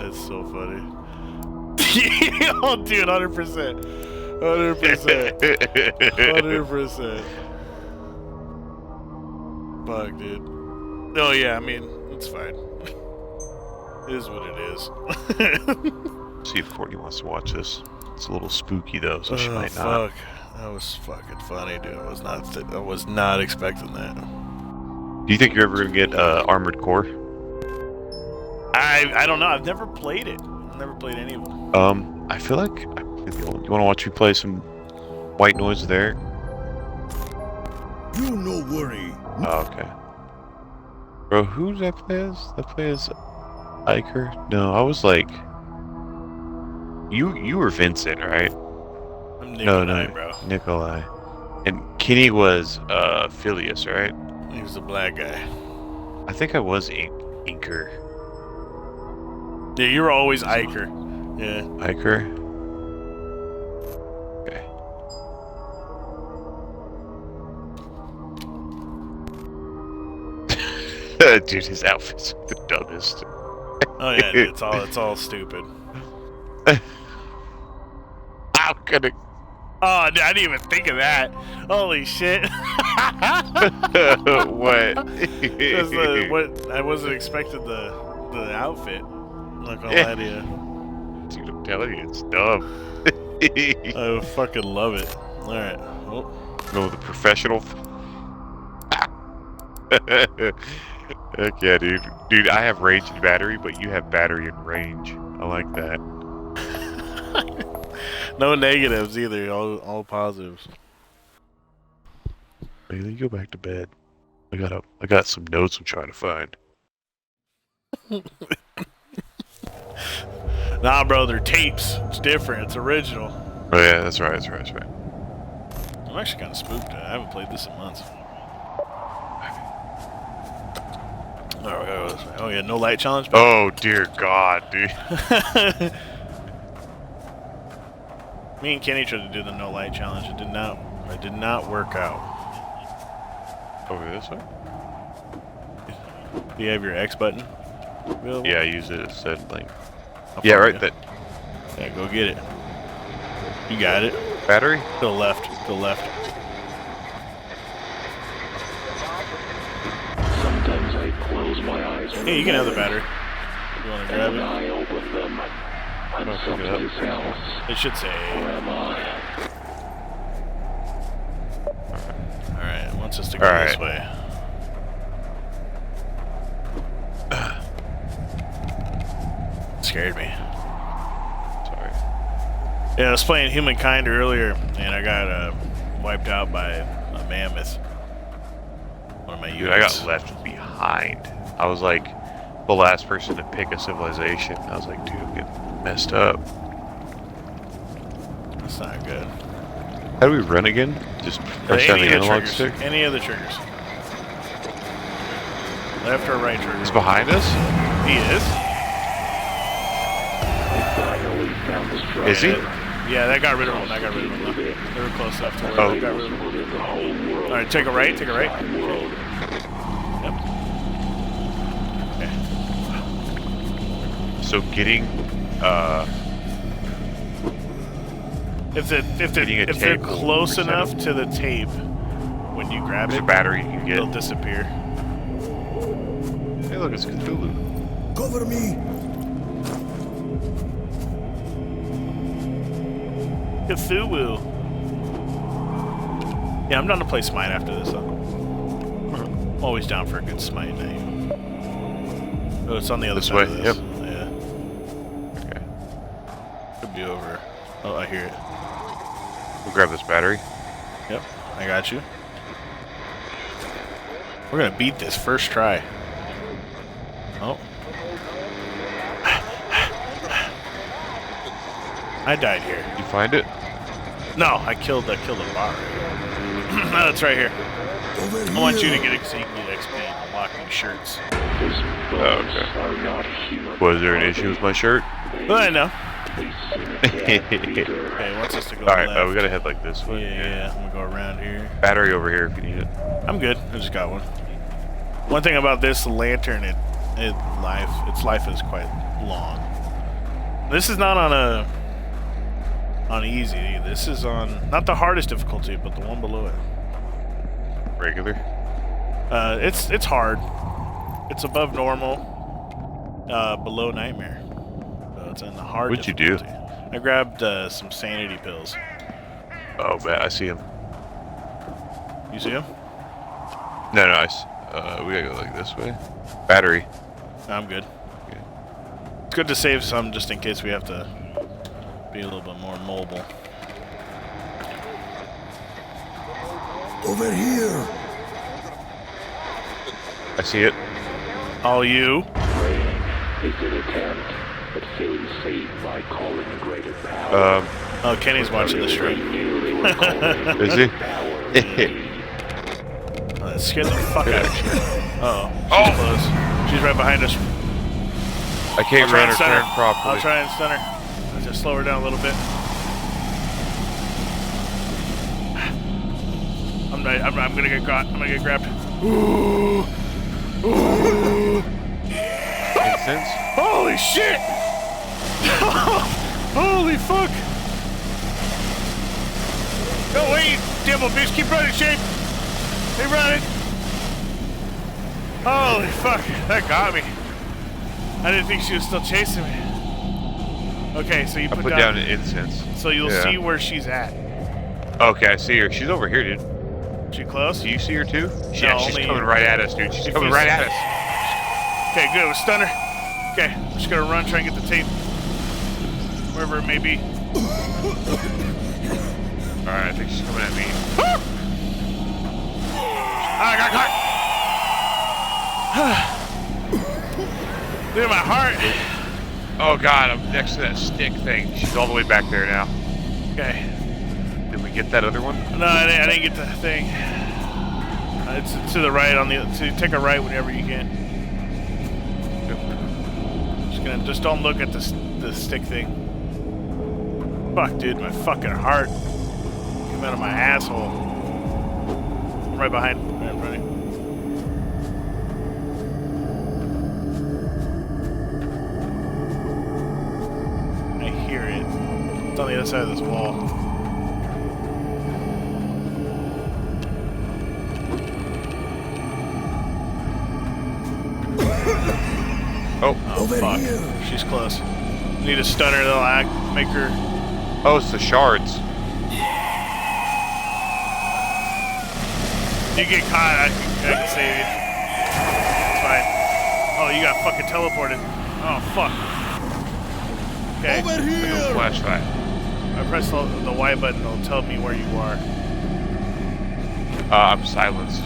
That's so funny. Oh, dude, 100%. 100%. 100%. Fuck, dude. Oh, yeah, I mean, it's fine. It is what it is. See if Courtney wants to watch this. It's a little spooky, though, so she might not. Fuck. That was fucking funny, dude. I was not expecting that. Do you think you're ever gonna get Armored Core? I don't know. I've never played it. I've never played any of them. I feel like you want to watch me play some White Noise there? You no worry. Oh, okay. Bro, who did I play as? That play as Iker? No, I was like, you were Vincent, right? I'm Nikolai, bro. Nikolai. And Kenny was Phileas, right? He was a black guy. I think I was Inker. Yeah, you were always Iker. Yeah. Iker? Okay. Dude, his outfit's the dumbest. Oh yeah, dude, it's all stupid. I'm gonna. Oh, dude, I didn't even think of that. Holy shit! What? What? I wasn't expecting the outfit. I'm not gonna lie to you. Dude, I'm telling you, it's dumb. I fucking love it. All right. Oh. No, the professional. Heck yeah, dude. Dude, I have range and battery, but you have battery and range. I like that. No negatives either. All positives. Bailey, go back to bed. I got some notes I'm trying to find. Nah, bro, they're tapes. It's different. It's original. Oh yeah, that's right. I'm actually kind of spooked. I haven't played this in months. Oh yeah, no light challenge. Oh dear God, dude. Me and Kenny tried to do the no light challenge. It did not work out. Over this way? Do you have your X button? Available? Yeah, I use it as said link. Yeah, right. That. Yeah, go get it. You got it. Battery? To the left. To the left. Sometimes I close my eyes. Hey, you can have the battery. You want to grab it? I open them. I'm someplace else. It should say. Where am I? Alright, it wants us to go this way. Scared me. Sorry. Yeah, I was playing Humankind earlier, and I got wiped out by a mammoth. One of my units. Dude, I got left behind. I was like the last person to pick a civilization. I was like, dude, I'm getting messed up. That's not good. How do we run again? Just press down the analog stick? Any of the triggers. Left or right trigger? He's behind us? He is. Is he? Yeah, that got rid of him. They were close enough to where they got rid of him. Alright, take a right. Yep. Okay. So getting, if they're close enough to the tape, when you grab it, battery you can get. It'll disappear. Hey, look, it's Cthulhu. Cover me. Cthulhu. Yeah, I'm down to play Smite after this, though. I'm always down for a good Smite night. Oh, it's on the other side of this. Yep. Yeah. Okay. Could be over. Oh, I hear it. We'll grab this battery. Yep, I got you. We're gonna beat this first try. Oh. I died here. You find it? No, I killed the bar. No, it's right here. I want you to get it so you can get XP and unlock new shirts. Oh, okay. Was there an issue with my shirt? Well, I know. Okay, wants us to go Alright, left. we gotta head like this way. Yeah, I'm gonna go around here. Battery over here if you need it. I'm good. I just got one. One thing about this lantern, its life is quite long. This is not on easy. This is on not the hardest difficulty, but the one below it. Regular. It's hard. It's above normal. Below nightmare. So it's in the hard. What'd you do? I grabbed some sanity pills. Oh, man, I see him. You see him? No, we gotta go like this way. Battery. I'm good. Okay. It's good to save some just in case we have to be a little bit more mobile. Over here. I see it. All you. Praying is an attempt, but faith saved by calling a greater power. Oh, Kenny's watching the stream. Is he? That scared the fuck out of me. Uh-oh. She's close. She's right behind us. I can't run her turn properly. I'll try and stun her. I'll just slow her down a little bit. I'm gonna get caught. I'm gonna get grabbed. Ooh. Ooh. Incense? Holy shit! Holy fuck! Go away, you devil bitch! Keep running, Shane! Keep running! Holy fuck! That got me. I didn't think she was still chasing me. Okay, so you I put down an incense. So you'll see where she's at. Okay, I see her. She's over here, dude. She close? Do you see her too? No, Yeah, she's coming right at us, dude. She's coming right at us. Okay, good. We'll stun her. Okay, I'm just gonna run, try and get the tape. Wherever it may be. Alright, I think she's coming at me. I got caught! Look at my heart. Oh god, I'm next to that stick thing. She's all the way back there now. Okay. Did we get that other one? No, I didn't get the thing. It's to the right to take a right whenever you can. Just don't look at the stick thing. Fuck, dude, my fucking heart came out of my asshole. I'm right behind. Right in front of you. I hear it. It's on the other side of this wall. Oh, Over fuck. here. She's close. Need a stunner that'll make her. oh, it's the shards. You get caught, I can save you. It's fine. Oh, you got fucking teleported. Oh, fuck. Okay. Over No here. flashlight. I press the Y button, it'll tell me where you are. I'm silenced.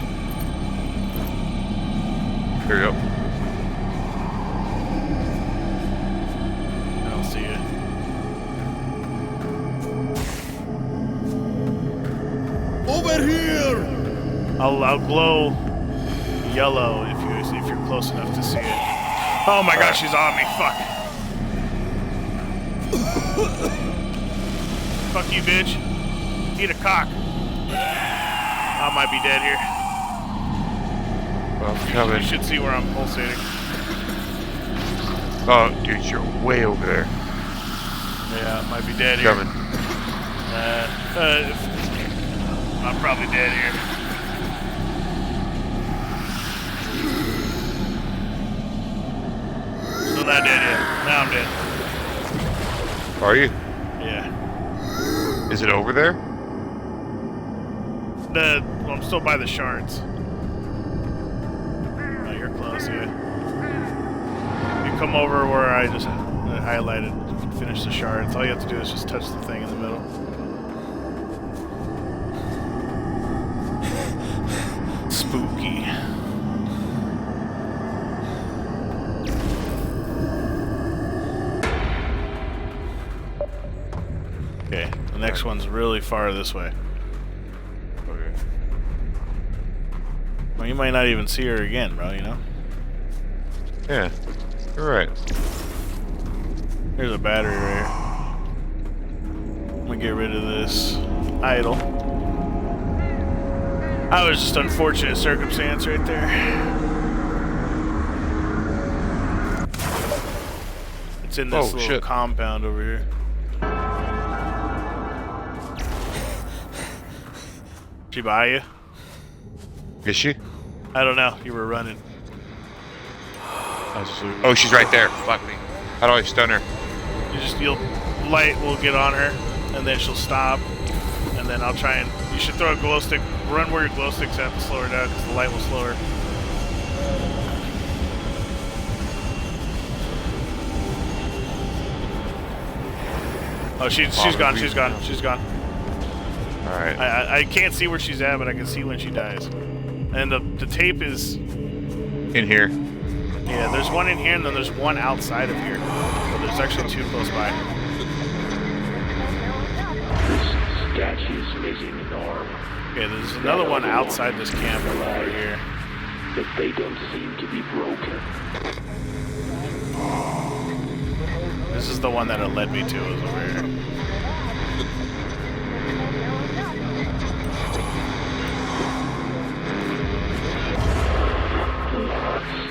Here we go. I don't see you. Over here. I'll glow yellow if you're close enough to see it. Oh my gosh, she's on me. Fuck. Fuck you, bitch. Eat a cock. I might be dead here. Well, I'm You coming. should see where I'm pulsating. Oh, dude, you're way over there. Yeah, I might be dead here. Coming. I'm probably dead here. Still not dead yet. Now I'm dead. Are you? Yeah. Is it over there? Well, I'm still by the shards. Oh, you're close, yeah. You come over where I just highlighted. You can finish the shards. All you have to do is just touch the thing in the middle. Spooky. Okay, the next one's really far this way. Okay. Well, you might not even see her again, bro, you know? Yeah, you're right. Here's a battery right here. I'm gonna get rid of this idle. That was just unfortunate circumstance right there. It's in this little compound over here. She by you? Is she? I don't know. You were running. Oh, she's right there. Fuck me. How do I stun her? Light will get on her, and then she'll stop, and then I'll try and. You should throw a glow stick. Run where your glow stick's at to slow her down, because the light will slow her. Oh, she's gone. She's gone. She's gone. All right. I can't see where she's at, but I can see when she dies. And the tape is in here. Yeah, there's one in here, and then there's one outside of here. So there's actually two close by. This statue's missing an arm. Okay, there's another one outside this camp over here. But they don't seem to be broken. This is the one that it led me to, is over here.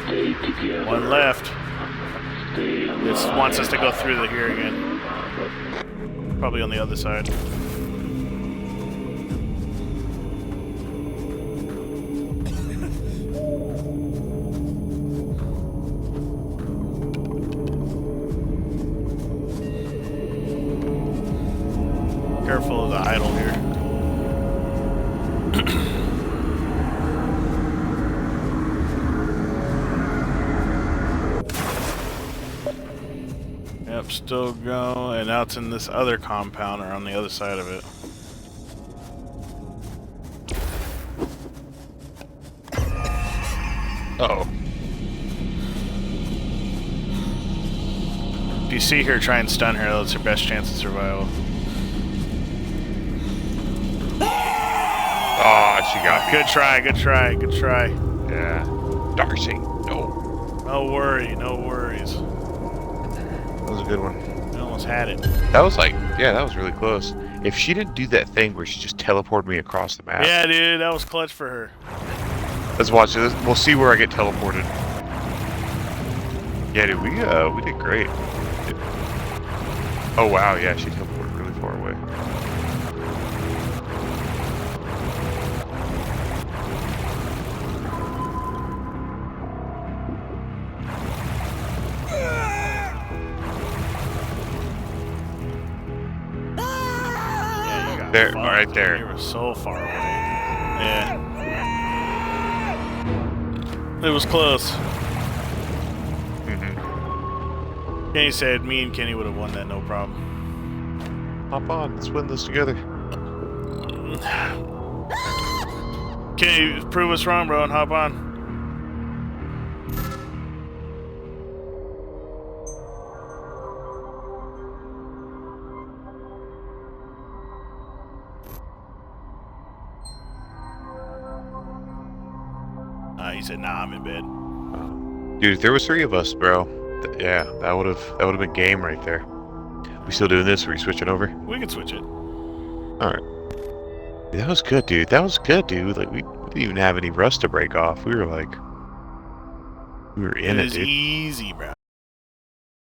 Stay together. One left. Stay alive. It wants us to go through the here again. Probably on the other side. Careful of the idol here. Yep, still going, and now it's in this other compound, or on the other side of it. Uh-oh. If you see her, try and stun her. That's her best chance of survival. Oh, she got me. Good try, good try, good try. Yeah. Darcy. No. No worry, no worries. That was a good one. You almost had it. That was like, yeah, that was really close. If she didn't do that thing where she just teleported me across the map. Yeah, dude, that was clutch for her. Let's watch this. We'll see where I get teleported. Yeah, dude, we did great. Oh wow, yeah, she teleported really far away. Yeah, you got There, fucked, right dude. there. You were so far away. Yeah. It was close. Mm-hmm. Kenny said me and Kenny would have won that, no problem. Hop on, let's win this together. Kenny, prove us wrong, bro, and hop on. He said, "Nah, I'm in bed." Dude, if there was 3 of us, bro, yeah, that would have been game right there. We still doing this? Or are we switching over? We can switch it. All right. That was good, dude. That was good, dude. Like we didn't even have any rust to break off. We were like, we were in it, It is dude. easy, bro.